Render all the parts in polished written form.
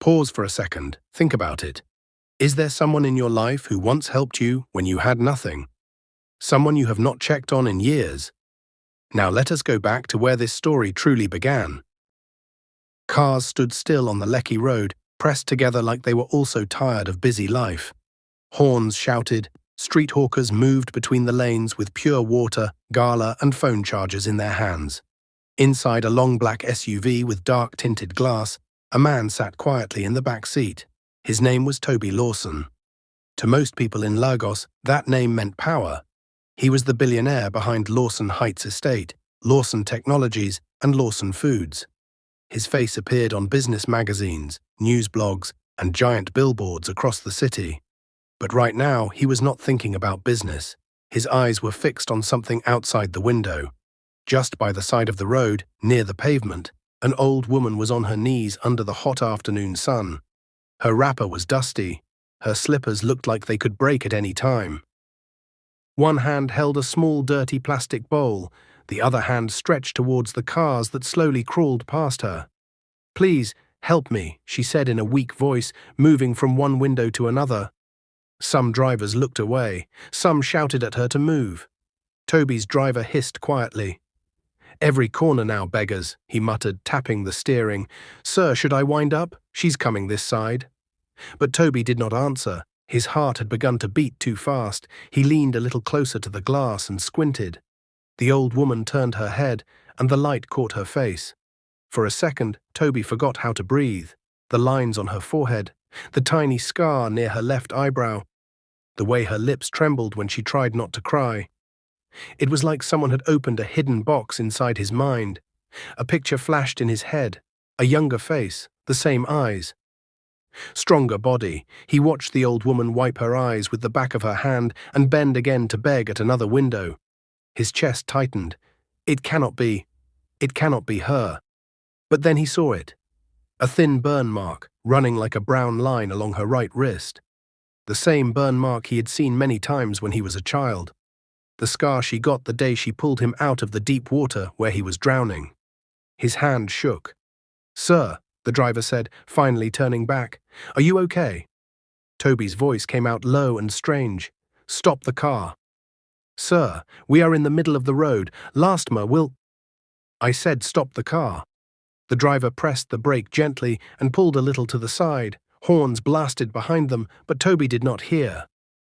Pause for a second. Think about it. Is there someone in your life who once helped you when you had nothing? Someone you have not checked on in years? Now let us go back to where this story truly began. Cars stood still on the Lecky road, pressed together like they were also tired of busy life. Horns shouted, street hawkers moved between the lanes with pure water, gala and phone chargers in their hands. Inside a long black SUV with dark tinted glass, a man sat quietly in the back seat. His name was Toby Lawson. To most people in Lagos, that name meant power. He was the billionaire behind Lawson Heights Estate, Lawson Technologies, and Lawson Foods. His face appeared on business magazines, news blogs, and giant billboards across the city. But right now, he was not thinking about business. His eyes were fixed on something outside the window. Just by the side of the road, near the pavement, an old woman was on her knees under the hot afternoon sun. Her wrapper was dusty. Her slippers looked like they could break at any time. One hand held a small dirty plastic bowl. The other hand stretched towards the cars that slowly crawled past her. "Please, help me," she said in a weak voice, moving from one window to another. Some drivers looked away. Some shouted at her to move. Toby's driver hissed quietly. "Every corner now, beggars," he muttered, tapping the steering. "Sir, should I wind up? She's coming this side." But Toby did not answer. His heart had begun to beat too fast. He leaned a little closer to the glass and squinted. The old woman turned her head, and the light caught her face. For a second, Toby forgot how to breathe. The lines on her forehead, the tiny scar near her left eyebrow, the way her lips trembled when she tried not to cry. It was like someone had opened a hidden box inside his mind. A picture flashed in his head, a younger face, the same eyes. Stronger body. He watched the old woman wipe her eyes with the back of her hand and bend again to beg at another window. His chest tightened. It cannot be her. But then he saw it. A thin burn mark, running like a brown line along her right wrist. The same burn mark he had seen many times when he was a child. The scar she got the day she pulled him out of the deep water where he was drowning. His hand shook. "Sir," the driver said, finally turning back. "Are you okay?" Toby's voice came out low and strange. "Stop the car." "Sir, we are in the middle of the road. Lastma will—" "I said stop the car." The driver pressed the brake gently and pulled a little to the side. Horns blasted behind them, but Toby did not hear.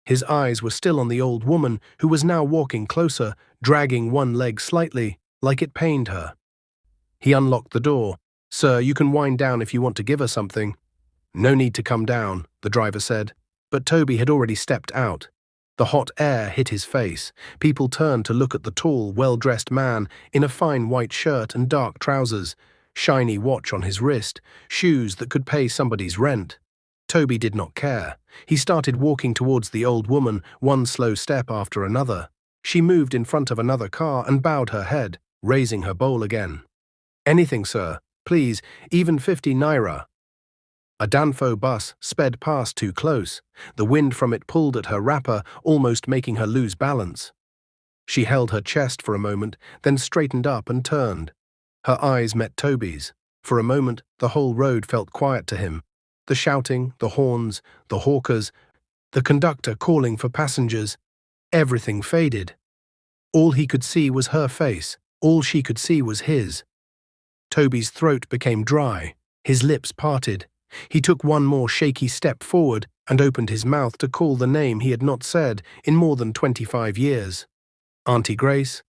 His eyes were still on the old woman, who was now walking closer, dragging one leg slightly, like it pained her. He unlocked the door. "Sir, you can wind down if you want to give her something." "No need to come down," the driver said. But Toby had already stepped out. The hot air hit his face. People turned to look at the tall, well-dressed man in a fine white shirt and dark trousers, shiny watch on his wrist, shoes that could pay somebody's rent. Toby did not care. He started walking towards the old woman, one slow step after another. She moved in front of another car and bowed her head, raising her bowl again. "Anything, sir. Please, even 50 naira. A Danfo bus sped past too close. The wind from it pulled at her wrapper, almost making her lose balance. She held her chest for a moment, then straightened up and turned. Her eyes met Toby's. For a moment, the whole road felt quiet to him. The shouting, the horns, the hawkers, the conductor calling for passengers, everything faded. All he could see was her face. All she could see was his. Toby's throat became dry. His lips parted. He took one more shaky step forward and opened his mouth to call the name he had not said in more than 25 years. Auntie Grace?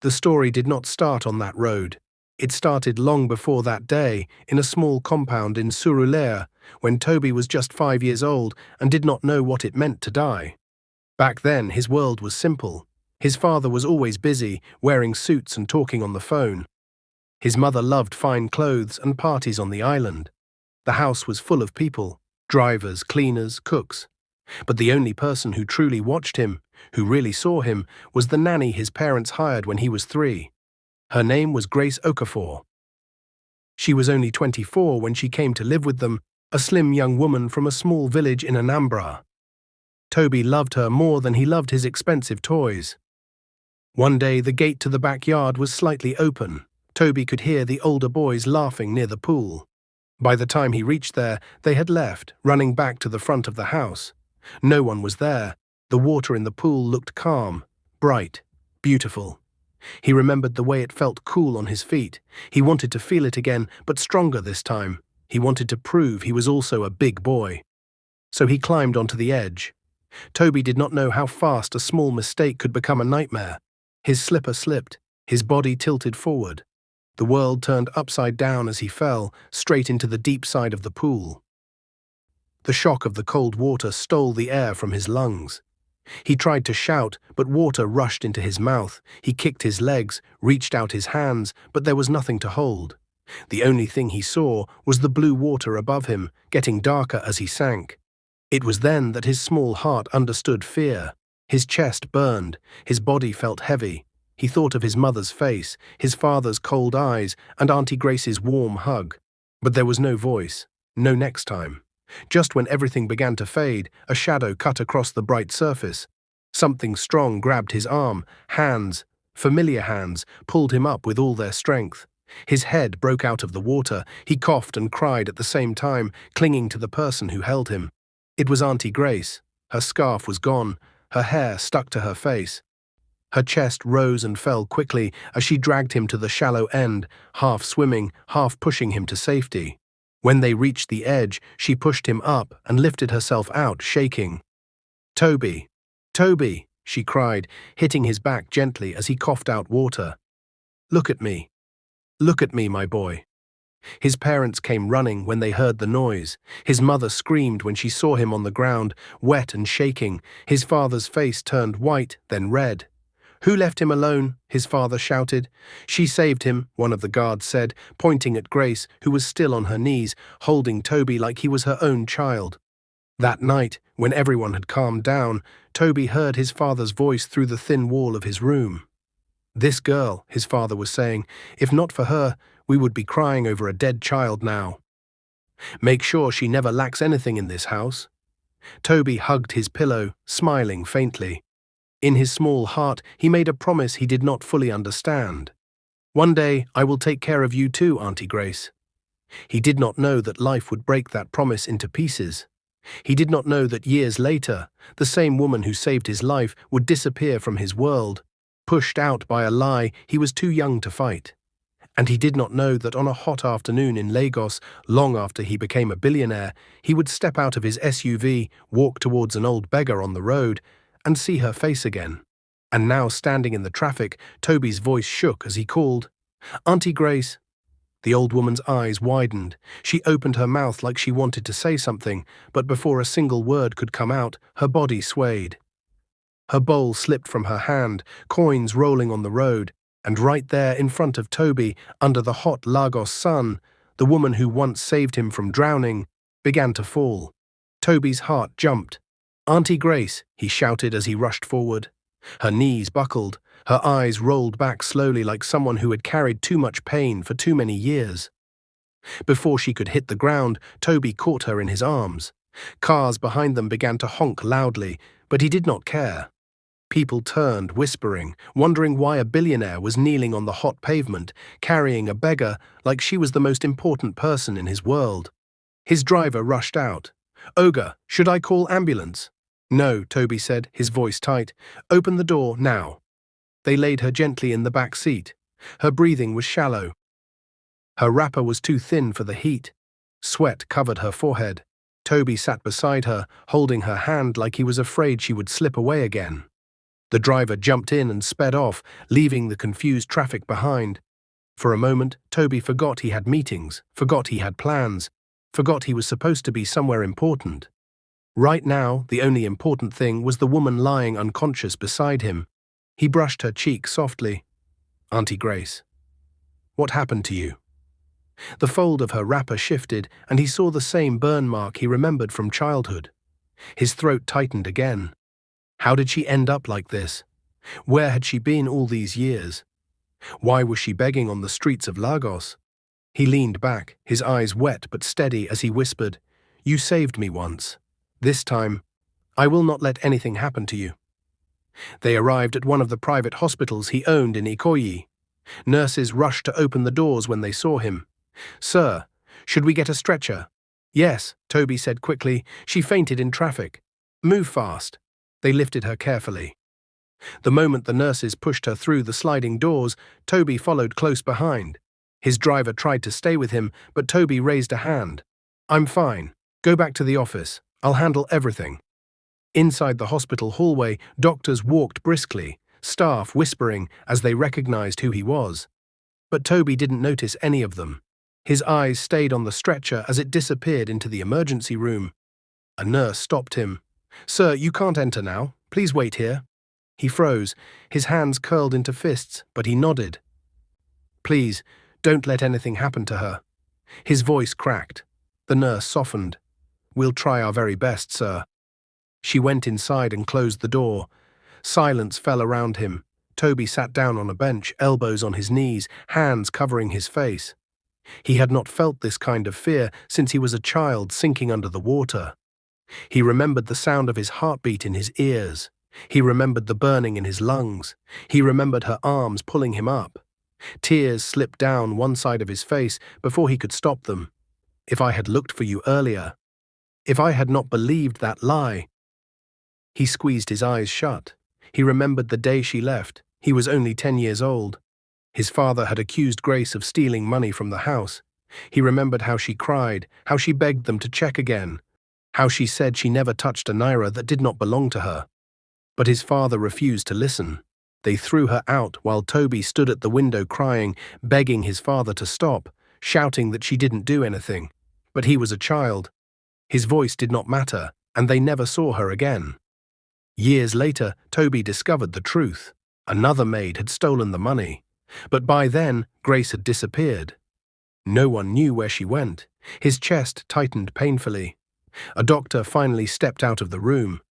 The story did not start on that road. It started long before that day, in a small compound in Surulere, when Toby was just 5 years old and did not know what it meant to die. Back then, his world was simple. His father was always busy, wearing suits and talking on the phone. His mother loved fine clothes and parties on the island. The house was full of people, drivers, cleaners, cooks. But the only person who truly watched him, who really saw him, was the nanny his parents hired when he was 3. Her name was Grace Okafor. She was only 24 when she came to live with them, a slim young woman from a small village in Anambra. Toby loved her more than he loved his expensive toys. One day the gate to the backyard was slightly open. Toby could hear the older boys laughing near the pool. By the time he reached there, they had left, running back to the front of the house. No one was there. The water in the pool looked calm, bright, beautiful. He remembered the way it felt cool on his feet. He wanted to feel it again, but stronger this time. He wanted to prove he was also a big boy. So he climbed onto the edge. Toby did not know how fast a small mistake could become a nightmare. His slipper slipped, his body tilted forward. The world turned upside down as he fell, straight into the deep side of the pool. The shock of the cold water stole the air from his lungs. He tried to shout, but water rushed into his mouth. He kicked his legs, reached out his hands, but there was nothing to hold. The only thing he saw was the blue water above him, getting darker as he sank. It was then that his small heart understood fear. His chest burned, his body felt heavy. He thought of his mother's face, his father's cold eyes, and Auntie Grace's warm hug. But there was no voice, no next time. Just when everything began to fade, a shadow cut across the bright surface. Something strong grabbed his arm. Hands, familiar hands, pulled him up with all their strength. His head broke out of the water. He coughed and cried at the same time, clinging to the person who held him. It was Auntie Grace. Her scarf was gone. Her hair stuck to her face. Her chest rose and fell quickly as she dragged him to the shallow end, half swimming, half pushing him to safety. When they reached the edge, she pushed him up and lifted herself out, shaking. "Toby, Toby," she cried, hitting his back gently as he coughed out water. Look at me, my boy." His parents came running when they heard the noise. His mother screamed when she saw him on the ground, wet and shaking. His father's face turned white, then red. "Who left him alone?" his father shouted. "She saved him," one of the guards said, pointing at Grace, who was still on her knees, holding Toby like he was her own child. That night, when everyone had calmed down, Toby heard his father's voice through the thin wall of his room. "This girl," his father was saying, "if not for her, we would be crying over a dead child now. Make sure she never lacks anything in this house." Toby hugged his pillow, smiling faintly. In his small heart, he made a promise he did not fully understand. "One day, I will take care of you too, Auntie Grace." He did not know that life would break that promise into pieces. He did not know that years later, the same woman who saved his life would disappear from his world, pushed out by a lie he was too young to fight. And he did not know that on a hot afternoon in Lagos, long after he became a billionaire, he would step out of his SUV, walk towards an old beggar on the road, and see her face again. And now, standing in the traffic, Toby's voice shook as he called, "Auntie Grace." The old woman's eyes widened. She opened her mouth like she wanted to say something, but before a single word could come out, her body swayed. Her bowl slipped from her hand, coins rolling on the road, and right there in front of Toby, under the hot Lagos sun, the woman who once saved him from drowning began to fall. Toby's heart jumped. "Auntie Grace," he shouted as he rushed forward. Her knees buckled, her eyes rolled back slowly like someone who had carried too much pain for too many years. Before she could hit the ground, Toby caught her in his arms. Cars behind them began to honk loudly, but he did not care. People turned, whispering, wondering why a billionaire was kneeling on the hot pavement, carrying a beggar like she was the most important person in his world. His driver rushed out. "Ogre, should I call ambulance?" "No," Toby said, his voice tight. "Open the door, now." They laid her gently in the back seat. Her breathing was shallow. Her wrapper was too thin for the heat. Sweat covered her forehead. Toby sat beside her, holding her hand like he was afraid she would slip away again. The driver jumped in and sped off, leaving the confused traffic behind. For a moment, Toby forgot he had meetings, forgot he had plans, forgot he was supposed to be somewhere important. Right now, the only important thing was the woman lying unconscious beside him. He brushed her cheek softly. "Auntie Grace, what happened to you?" The fold of her wrapper shifted, and he saw the same burn mark he remembered from childhood. His throat tightened again. How did she end up like this? Where had she been all these years? Why was she begging on the streets of Lagos? He leaned back, his eyes wet but steady as he whispered, "You saved me once. This time, I will not let anything happen to you." They arrived at one of the private hospitals he owned in Ikoyi. Nurses rushed to open the doors when they saw him. "Sir, Should we get a stretcher? Yes, Toby said quickly. She fainted in traffic. Move fast. They lifted her carefully. The moment the nurses pushed her through the sliding doors, Toby followed close behind. His driver tried to stay with him, but Toby raised a hand. I'm fine. Go back to the office. I'll handle everything. Inside the hospital hallway, doctors walked briskly, staff whispering as they recognized who he was. But Toby didn't notice any of them. His eyes stayed on the stretcher as it disappeared into the emergency room. A nurse stopped him. Sir, you can't enter now. Please wait here. He froze, his hands curled into fists, but he nodded. Please, don't let anything happen to her. His voice cracked. The nurse softened. We'll try our very best, sir. She went inside and closed the door. Silence fell around him. Toby sat down on a bench, elbows on his knees, hands covering his face. He had not felt this kind of fear since he was a child sinking under the water. He remembered the sound of his heartbeat in his ears. He remembered the burning in his lungs. He remembered her arms pulling him up. Tears slipped down one side of his face before he could stop them. If I had looked for you earlier. If I had not believed that lie. He squeezed his eyes shut. He remembered the day she left. He was only 10 years old. His father had accused Grace of stealing money from the house. He remembered how she cried, how she begged them to check again, how she said she never touched a naira that did not belong to her. But his father refused to listen. They threw her out while Toby stood at the window crying, begging his father to stop, shouting that she didn't do anything. But he was a child. His voice did not matter, and they never saw her again. Years later, Toby discovered the truth. Another maid had stolen the money. But by then, Grace had disappeared. No one knew where she went. His chest tightened painfully. A doctor finally stepped out of the room.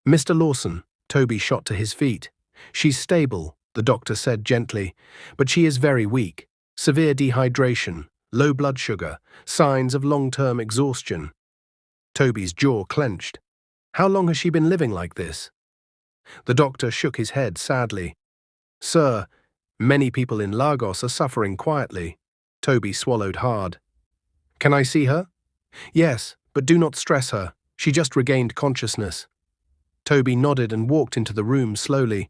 Mr. Lawson, Toby shot to his feet. She's stable, the doctor said gently, but she is very weak. Severe dehydration, low blood sugar, signs of long-term exhaustion. Toby's jaw clenched. How long has she been living like this? The doctor shook his head sadly. Sir, many people in Lagos are suffering quietly. Toby swallowed hard. Can I see her? Yes, but do not stress her. She just regained consciousness. Toby nodded and walked into the room slowly.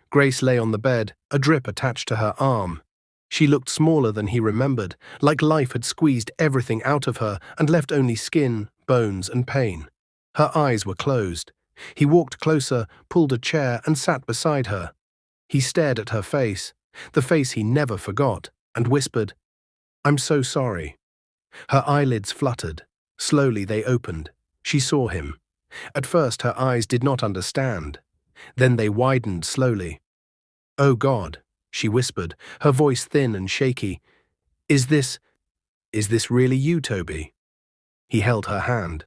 Grace lay on the bed, a drip attached to her arm. She looked smaller than he remembered, like life had squeezed everything out of her and left only skin, bones, and pain. Her eyes were closed. He walked closer, pulled a chair, and sat beside her. He stared at her face, the face he never forgot, and whispered, I'm so sorry. Her eyelids fluttered. Slowly they opened. She saw him. At first her eyes did not understand. Then they widened slowly. Oh God, she whispered, her voice thin and shaky. Is this really you, Toby? He held her hand.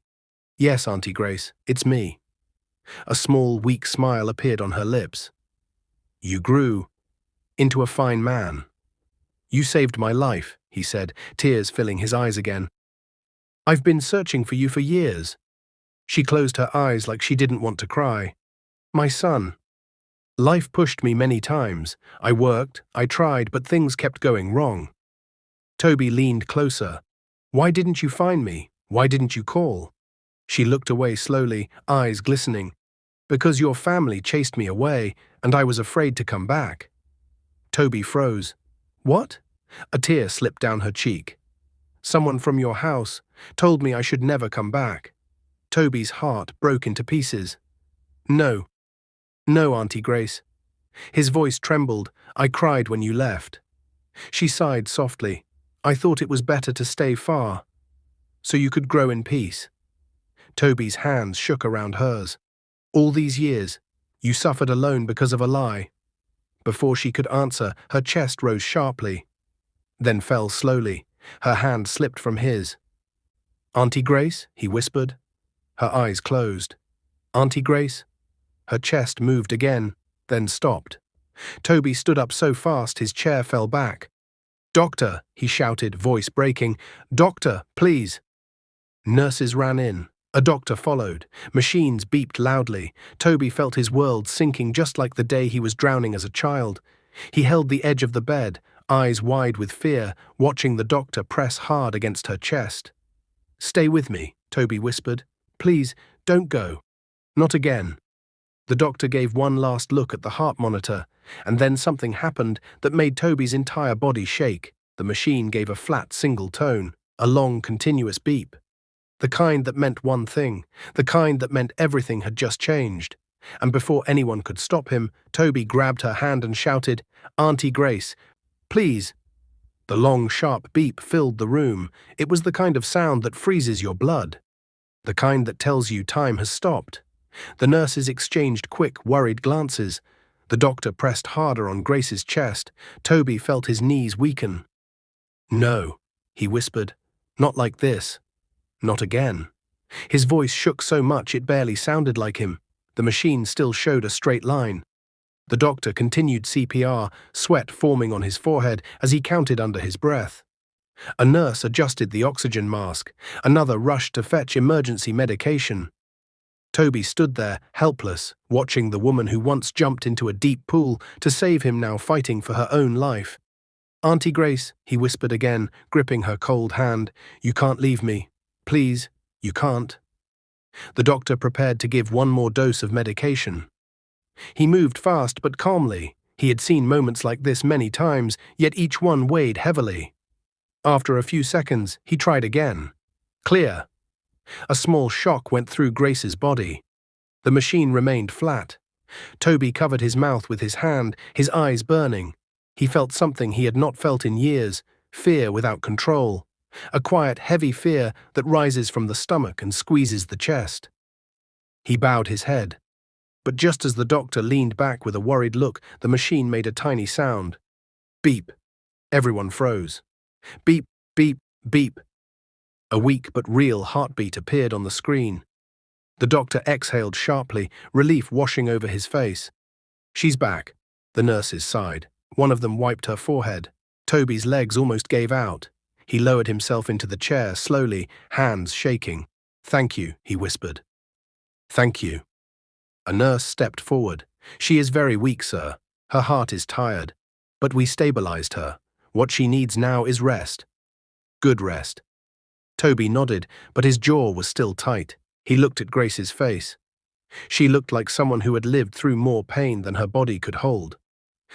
Yes, Auntie Grace, it's me. A small, weak smile appeared on her lips. You grew into a fine man. You saved my life, he said, tears filling his eyes again. I've been searching for you for years. She closed her eyes like she didn't want to cry. My son. Life pushed me many times. I worked, I tried, but things kept going wrong. Toby leaned closer. Why didn't you find me? Why didn't you call? She looked away slowly, eyes glistening. Because your family chased me away, and I was afraid to come back. Toby froze. What? A tear slipped down her cheek. Someone from your house told me I should never come back. Toby's heart broke into pieces. No, Auntie Grace. His voice trembled. I cried when you left. She sighed softly. I thought it was better to stay far, so you could grow in peace. Toby's hands shook around hers. All these years, you suffered alone because of a lie. Before she could answer, her chest rose sharply, then fell slowly. Her hand slipped from his. Auntie Grace, he whispered. Her eyes closed. Auntie Grace? Her chest moved again, then stopped. Toby stood up so fast his chair fell back. Doctor, he shouted, voice breaking. Doctor, please. Nurses ran in. A doctor followed. Machines beeped loudly. Toby felt his world sinking just like the day he was drowning as a child. He held the edge of the bed, eyes wide with fear, watching the doctor press hard against her chest. "Stay with me," Toby whispered. "Please, don't go. Not again." The doctor gave one last look at the heart monitor, and then something happened that made Toby's entire body shake. The machine gave a flat single tone, a long continuous beep. The kind that meant one thing, the kind that meant everything had just changed. And before anyone could stop him, Toby grabbed her hand and shouted, "Auntie Grace, please." The long, sharp beep filled the room. It was the kind of sound that freezes your blood. The kind that tells you time has stopped. The nurses exchanged quick, worried glances. The doctor pressed harder on Grace's chest. Toby felt his knees weaken. "No," he whispered. "Not like this. Not again." His voice shook so much it barely sounded like him. The machine still showed a straight line. The doctor continued CPR, sweat forming on his forehead as he counted under his breath. A nurse adjusted the oxygen mask. Another rushed to fetch emergency medication. Toby stood there, helpless, watching the woman who once jumped into a deep pool to save him now fighting for her own life. "Auntie Grace," he whispered again, gripping her cold hand, "you can't leave me. Please, you can't." The doctor prepared to give one more dose of medication. He moved fast but calmly. He had seen moments like this many times, yet each one weighed heavily. After a few seconds, he tried again. Clear. A small shock went through Grace's body. The machine remained flat. Toby covered his mouth with his hand, his eyes burning. He felt something he had not felt in years, fear without control. A quiet, heavy fear that rises from the stomach and squeezes the chest. He bowed his head. But just as the doctor leaned back with a worried look, the machine made a tiny sound. Beep. Everyone froze. Beep, beep, beep. A weak but real heartbeat appeared on the screen. The doctor exhaled sharply, relief washing over his face. "She's back," the nurses sighed. One of them wiped her forehead. Toby's legs almost gave out. He lowered himself into the chair slowly, hands shaking. "Thank you," he whispered. "Thank you." A nurse stepped forward. "She is very weak, sir. Her heart is tired. But we stabilized her. What she needs now is rest." "Good rest." Toby nodded, but his jaw was still tight. He looked at Grace's face. She looked like someone who had lived through more pain than her body could hold.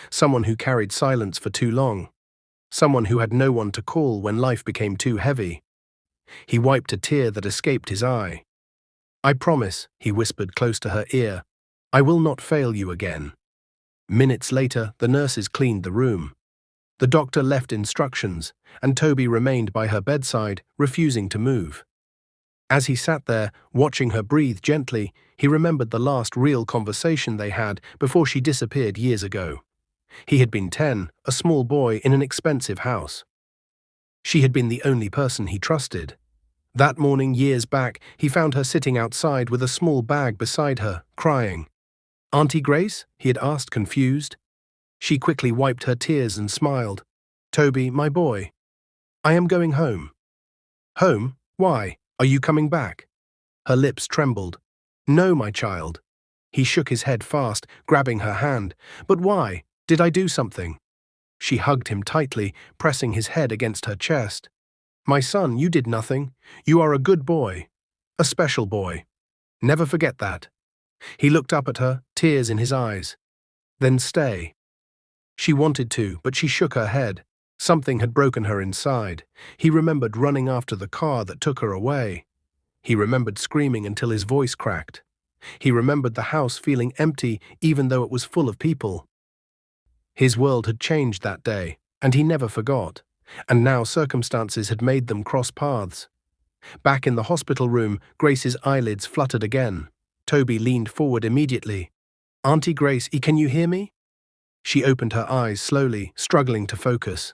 Someone who carried silence for too long. Someone who had no one to call when life became too heavy. He wiped a tear that escaped his eye. "I promise," he whispered close to her ear, "I will not fail you again." Minutes later, the nurses cleaned the room. The doctor left instructions, and Toby remained by her bedside, refusing to move. As he sat there, watching her breathe gently, he remembered the last real conversation they had before she disappeared years ago. He had been 10, a small boy in an expensive house. She had been the only person he trusted. That morning, years back, he found her sitting outside with a small bag beside her, crying. "Auntie Grace?" he had asked, confused. She quickly wiped her tears and smiled. "Toby, my boy. I am going home." "Home? Why? Are you coming back?" Her lips trembled. "No, my child." He shook his head fast, grabbing her hand. "But why? Did I do something?" She hugged him tightly, pressing his head against her chest. "My son, you did nothing. You are a good boy. A special boy. Never forget that." He looked up at her, tears in his eyes. "Then stay." She wanted to, but she shook her head. Something had broken her inside. He remembered running after the car that took her away. He remembered screaming until his voice cracked. He remembered the house feeling empty even though it was full of people. His world had changed that day, and he never forgot. And now circumstances had made them cross paths. Back in the hospital room, Grace's eyelids fluttered again. Toby leaned forward immediately. "Auntie Grace, can you hear me?" She opened her eyes slowly, struggling to focus.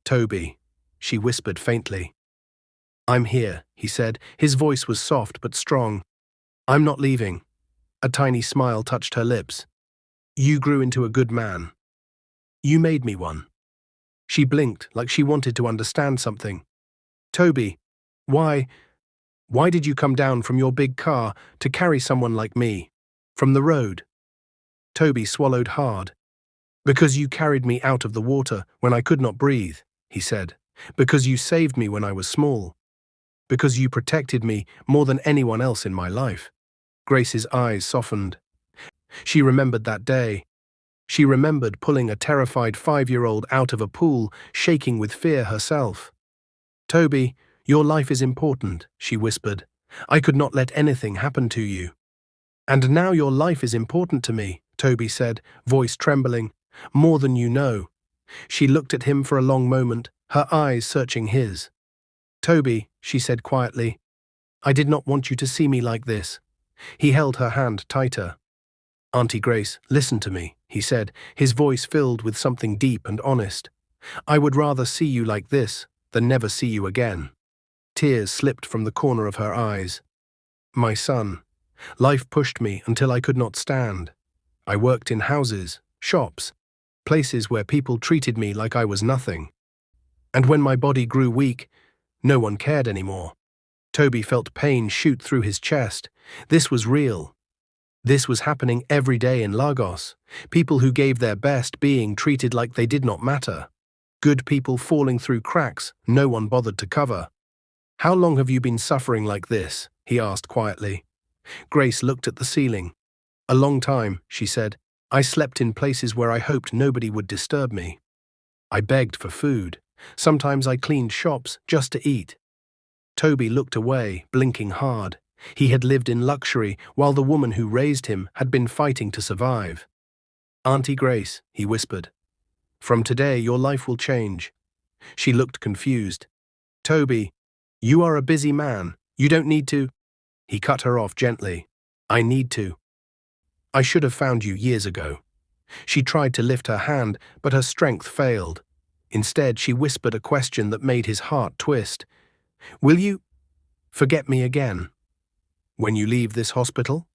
"Toby," she whispered faintly. "I'm here," he said. His voice was soft but strong. "I'm not leaving." A tiny smile touched her lips. "You grew into a good man. You made me one." She blinked like she wanted to understand something. "Toby, why did you come down from your big car to carry someone like me? From the road?" Toby swallowed hard. Because you carried me out of the water when I could not breathe, he said. Because you saved me when I was small. Because you protected me more than anyone else in my life. Grace's eyes softened. She remembered that day. She remembered pulling a terrified 5-year-old out of a pool, shaking with fear herself. Toby, your life is important, she whispered. I could not let anything happen to you. And now your life is important to me, Toby said, voice trembling. More than you know. She looked at him for a long moment, her eyes searching his. Toby, she said quietly, I did not want you to see me like this. He held her hand tighter. Auntie Grace, listen to me, he said, his voice filled with something deep and honest. I would rather see you like this than never see you again. Tears slipped from the corner of her eyes. My son, life pushed me until I could not stand. I worked in houses, shops, places where people treated me like I was nothing. And when my body grew weak, no one cared anymore. Toby felt pain shoot through his chest. This was real. This was happening every day in Lagos. People who gave their best being treated like they did not matter. Good people falling through cracks no one bothered to cover. How long have you been suffering like this? He asked quietly. Grace looked at the ceiling. A long time, she said. I slept in places where I hoped nobody would disturb me. I begged for food. Sometimes I cleaned shops just to eat. Toby looked away, blinking hard. He had lived in luxury while the woman who raised him had been fighting to survive. Auntie Grace, he whispered. From today your life will change. She looked confused. Toby, you are a busy man. You don't need to. He cut her off gently. I need to. I should have found you years ago. She tried to lift her hand, but her strength failed. Instead, she whispered a question that made his heart twist. Will you forget me again? When you leave this hospital?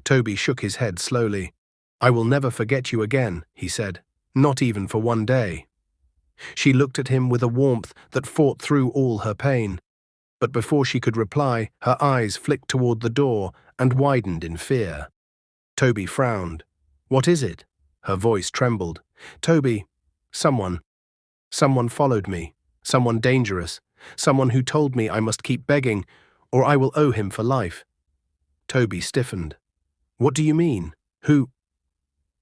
Toby shook his head slowly. I will never forget you again, he said. Not even for one day. She looked at him with a warmth that fought through all her pain. But before she could reply, her eyes flicked toward the door and widened in fear. Toby frowned. What is it? Her voice trembled. Toby, someone followed me. Someone dangerous. Someone who told me I must keep begging, or I will owe him for life. Toby stiffened. What do you mean? Who?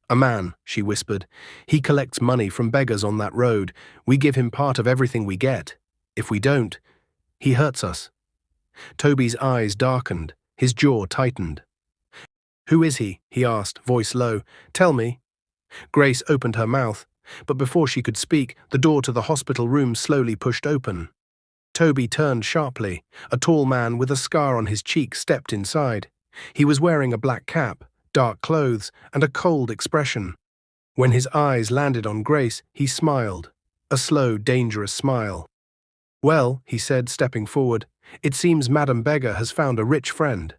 A man, she whispered. He collects money from beggars on that road. We give him part of everything we get. If we don't, he hurts us. Toby's eyes darkened. His jaw tightened. Who is he? He asked, voice low. Tell me. Grace opened her mouth, but before she could speak, the door to the hospital room slowly pushed open. Toby turned sharply. A tall man with a scar on his cheek stepped inside. He was wearing a black cap, dark clothes, and a cold expression. When his eyes landed on Grace, he smiled. A slow, dangerous smile. Well, he said, stepping forward, it seems Madame Beggar has found a rich friend.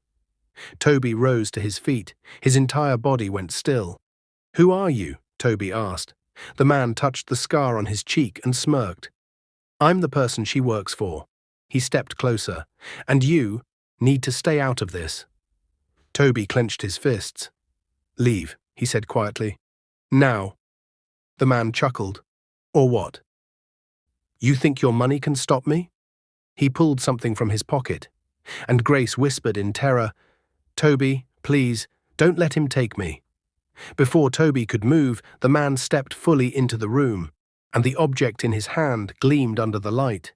Toby rose to his feet. His entire body went still. Who are you? Toby asked. The man touched the scar on his cheek and smirked. I'm the person she works for. He stepped closer. And you need to stay out of this. Toby clenched his fists. Leave, he said quietly. Now. The man chuckled. Or what? You think your money can stop me? He pulled something from his pocket, and Grace whispered in terror, Toby, please, don't let him take me. Before Toby could move, the man stepped fully into the room, and the object in his hand gleamed under the light.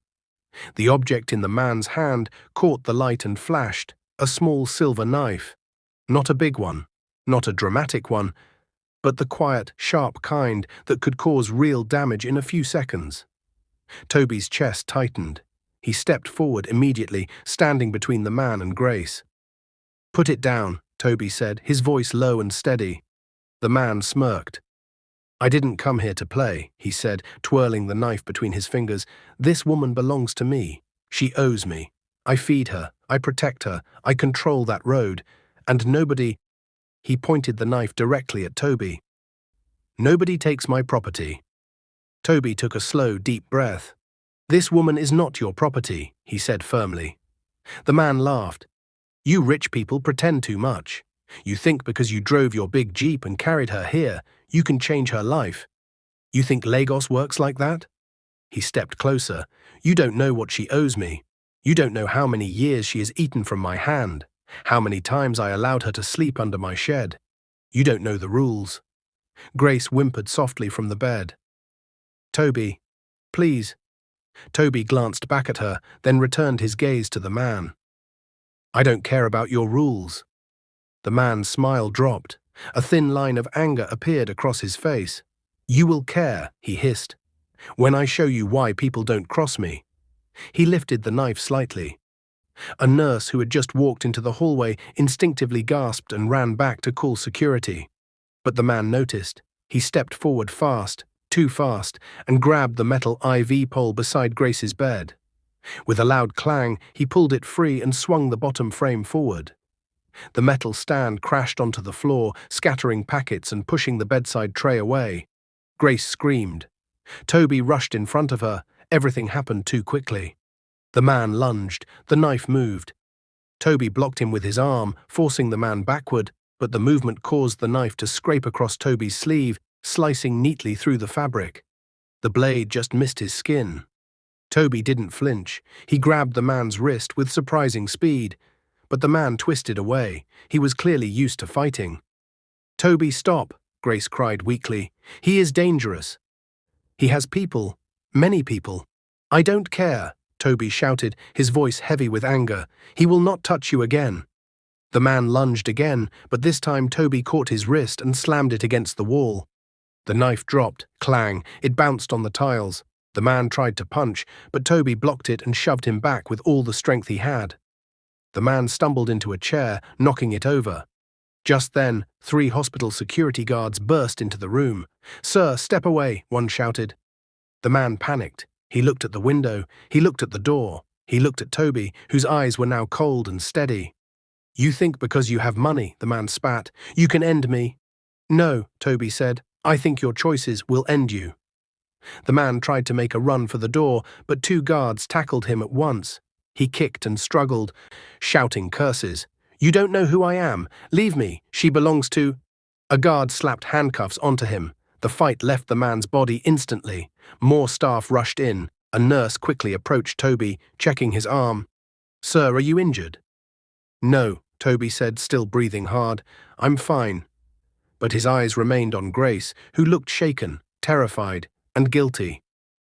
The object in the man's hand caught the light and flashed, a small silver knife. Not a big one, not a dramatic one, but the quiet, sharp kind that could cause real damage in a few seconds. Toby's chest tightened. He stepped forward immediately, standing between the man and Grace. Put it down, Toby said, his voice low and steady. The man smirked. I didn't come here to play, he said, twirling the knife between his fingers. This woman belongs to me. She owes me. I feed her. I protect her. I control that road. And nobody— He pointed the knife directly at Toby. Nobody takes my property. Toby took a slow, deep breath. This woman is not your property, he said firmly. The man laughed. You rich people pretend too much. You think because you drove your big jeep and carried her here, You can change her life. You think Lagos works like that? He stepped closer. You don't know what she owes me. You don't know how many years she has eaten from my hand, how many times I allowed her to sleep under my shed. You don't know the rules. Grace whimpered softly from the bed. Toby, please. Toby glanced back at her, then returned his gaze to the man. I don't care about your rules. The man's smile dropped. A thin line of anger appeared across his face. You will care, he hissed, when I show you why people don't cross me. He lifted the knife slightly. A nurse who had just walked into the hallway instinctively gasped and ran back to call security. But the man noticed. He stepped forward fast, too fast, and grabbed the metal IV pole beside Grace's bed. With a loud clang, he pulled it free and swung the bottom frame forward. The metal stand crashed onto the floor, scattering packets and pushing the bedside tray away. Grace screamed. Toby rushed in front of her. Everything happened too quickly. The man lunged. The knife moved. Toby blocked him with his arm, forcing the man backward, but the movement caused the knife to scrape across Toby's sleeve, slicing neatly through the fabric. The blade just missed his skin. Toby didn't flinch. He grabbed the man's wrist with surprising speed, but the man twisted away. He was clearly used to fighting. Toby, stop, Grace cried weakly. He is dangerous. He has people, many people. I don't care, Toby shouted, his voice heavy with anger. He will not touch you again. The man lunged again, but this time Toby caught his wrist and slammed it against the wall. The knife dropped, clang, it bounced on the tiles. The man tried to punch, but Toby blocked it and shoved him back with all the strength he had. The man stumbled into a chair, knocking it over. Just then, 3 hospital security guards burst into the room. Sir, step away, one shouted. The man panicked. He looked at the window. He looked at the door. He looked at Toby, whose eyes were now cold and steady. You think because you have money, the man spat, you can end me? No, Toby said. I think your choices will end you. The man tried to make a run for the door, but 2 guards tackled him at once. He kicked and struggled, shouting curses. You don't know who I am. Leave me. She belongs to... A guard slapped handcuffs onto him. The fight left the man's body instantly. More staff rushed in. A nurse quickly approached Toby, checking his arm. Sir, are you injured? No, Toby said, still breathing hard. I'm fine. But his eyes remained on Grace, who looked shaken, terrified, and guilty.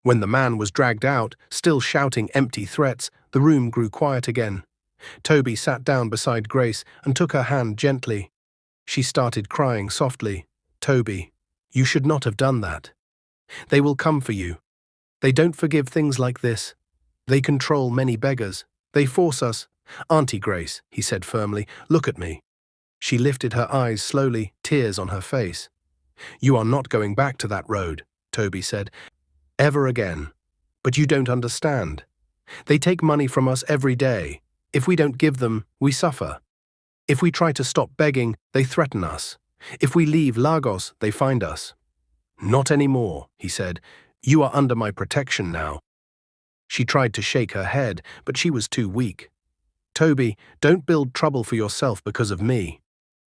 When the man was dragged out, still shouting empty threats, the room grew quiet again. Toby sat down beside Grace and took her hand gently. She started crying softly. Toby, you should not have done that. They will come for you. They don't forgive things like this. They control many beggars. They force us. Auntie Grace, he said firmly, look at me. She lifted her eyes slowly, tears on her face. You are not going back to that road, Toby said, ever again. But you don't understand. They take money from us every day. If we don't give them, we suffer. If we try to stop begging, they threaten us. If we leave Lagos, they find us. Not anymore, he said. You are under my protection now. She tried to shake her head, but she was too weak. Toby, don't build trouble for yourself because of me.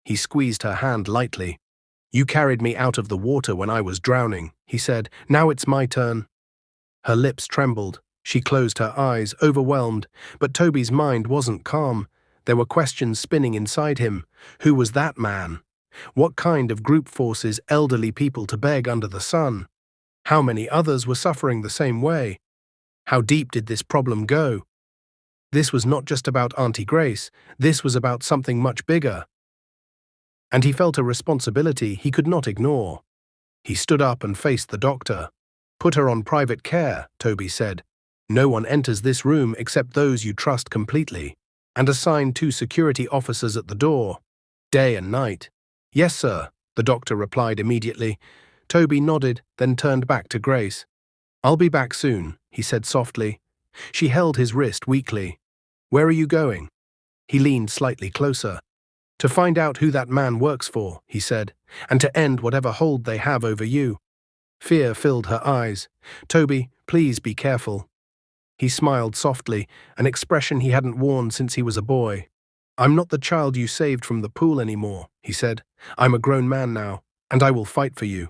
He squeezed her hand lightly. You carried me out of the water when I was drowning, he said. Now it's my turn. Her lips trembled. She closed her eyes, overwhelmed, but Toby's mind wasn't calm. There were questions spinning inside him. Who was that man? What kind of group forces elderly people to beg under the sun? How many others were suffering the same way? How deep did this problem go? This was not just about Auntie Grace. This was about something much bigger. And he felt a responsibility he could not ignore. He stood up and faced the doctor. Put her on private care, Toby said. No one enters this room except those you trust completely. And assign 2 security officers at the door, day and night. Yes, sir, the doctor replied immediately. Toby nodded, then turned back to Grace. I'll be back soon, he said softly. She held his wrist weakly. Where are you going? He leaned slightly closer. To find out who that man works for, he said, and to end whatever hold they have over you. Fear filled her eyes. Toby, please be careful. He smiled softly, an expression he hadn't worn since he was a boy. I'm not the child you saved from the pool anymore, he said. I'm a grown man now. and I will fight for you."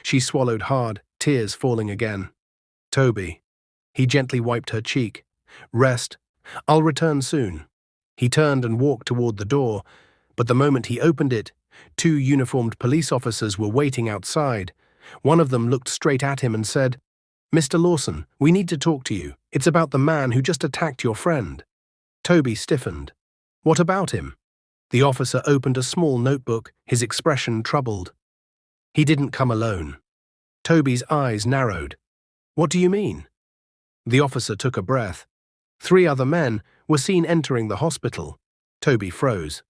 She swallowed hard, tears falling again. "Toby." He gently wiped her cheek. "Rest. I'll return soon." He turned and walked toward the door, but the moment he opened it, two uniformed police officers were waiting outside. One of them looked straight at him and said, "Mr. Lawson, we need to talk to you. It's about the man who just attacked your friend." Toby stiffened. "What about him?" The officer opened a small notebook, his expression troubled. "He didn't come alone." Toby's eyes narrowed. "What do you mean?" The officer took a breath. 3 other men were seen entering the hospital. Toby froze.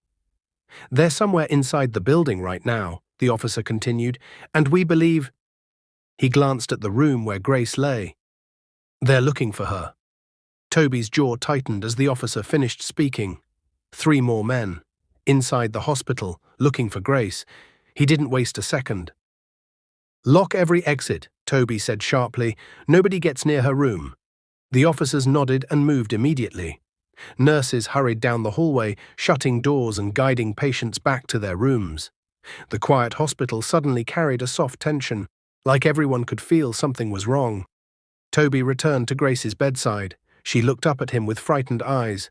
"They're somewhere inside the building right now," the officer continued, "and we believe—" He glanced at the room where Grace lay. "They're looking for her." Toby's jaw tightened as the officer finished speaking. 3 more men, inside the hospital, looking for Grace. He didn't waste a second. "Lock every exit," Toby said sharply. "Nobody gets near her room." The officers nodded and moved immediately. Nurses hurried down the hallway, shutting doors and guiding patients back to their rooms. The quiet hospital suddenly carried a soft tension, like everyone could feel something was wrong. Toby returned to Grace's bedside. She looked up at him with frightened eyes.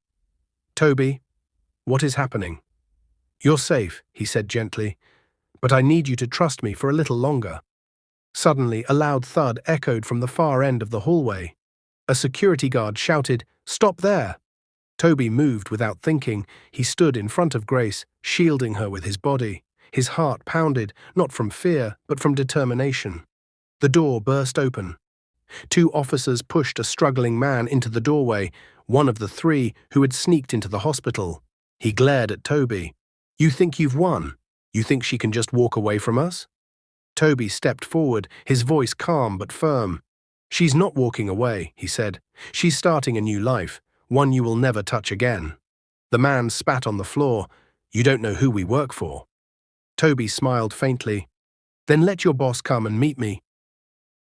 "Toby, what is happening?" "You're safe," he said gently, "but I need you to trust me for a little longer." Suddenly, a loud thud echoed from the far end of the hallway. A security guard shouted, "Stop there!" Toby moved without thinking. He stood in front of Grace, shielding her with his body. His heart pounded, not from fear, but from determination. The door burst open. 2 officers pushed a struggling man into the doorway, one of the 3 who had sneaked into the hospital. He glared at Toby. "You think you've won? You think she can just walk away from us?" Toby stepped forward, his voice calm but firm. "She's not walking away," he said. "She's starting a new life, one you will never touch again." The man spat on the floor. "You don't know who we work for." Toby smiled faintly. "Then let your boss come and meet me."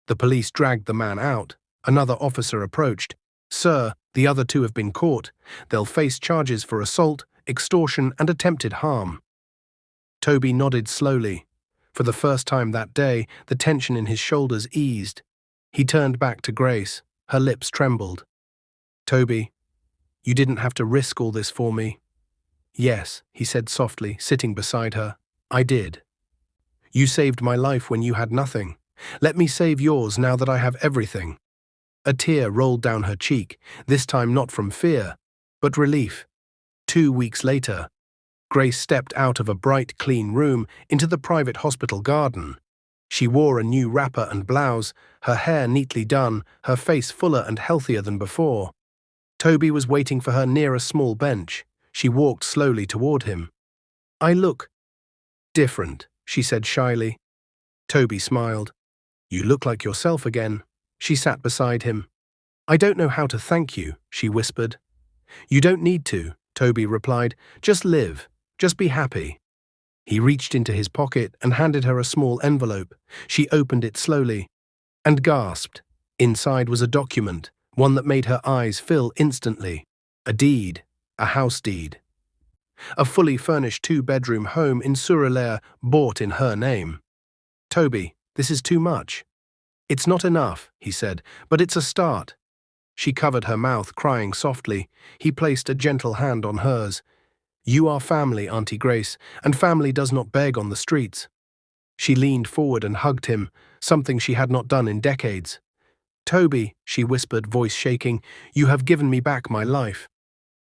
The police dragged the man out. Another officer approached. "Sir, the other 2 have been caught. They'll face charges for assault, extortion, and attempted harm." Toby nodded slowly. For the first time that day, the tension in his shoulders eased. He turned back to Grace. Her lips trembled. "Toby, you didn't have to risk all this for me." "Yes," he said softly, sitting beside her. "I did. You saved my life when you had nothing. Let me save yours now that I have everything." A tear rolled down her cheek, this time not from fear, but relief. 2 weeks later, Grace stepped out of a bright, clean room into the private hospital garden. She wore a new wrapper and blouse, her hair neatly done, her face fuller and healthier than before. Toby was waiting for her near a small bench. She walked slowly toward him. "I look different," she said shyly. Toby smiled. "You look like yourself again." She sat beside him. "I don't know how to thank you," she whispered. "You don't need to," Toby replied. "Just live. Just be happy." He reached into his pocket and handed her a small envelope. She opened it slowly and gasped. Inside was a document, one that made her eyes fill instantly. A deed, a house deed. A fully furnished 2-bedroom home in Sur-Alaire, bought in her name. "Toby, this is too much." "It's not enough," he said, "but it's a start." She covered her mouth, crying softly. He placed a gentle hand on hers. "You are family, Auntie Grace, and family does not beg on the streets." She leaned forward and hugged him, something she had not done in decades. "Toby," she whispered, voice shaking, "you have given me back my life."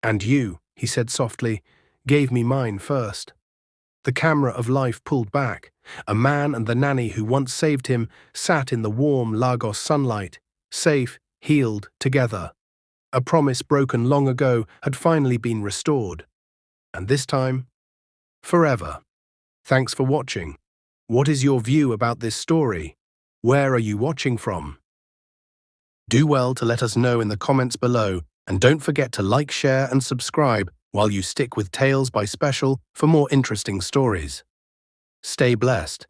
"And you," he said softly, "gave me mine first." The camera of life pulled back. A man and the nanny who once saved him sat in the warm Lagos sunlight, safe, healed, together. A promise broken long ago had finally been restored. And this time, forever. Thanks for watching. What is your view about this story? Where are you watching from? Do well to let us know in the comments below, and don't forget to like, share, and subscribe while you stick with Tales by Special for more interesting stories. Stay blessed.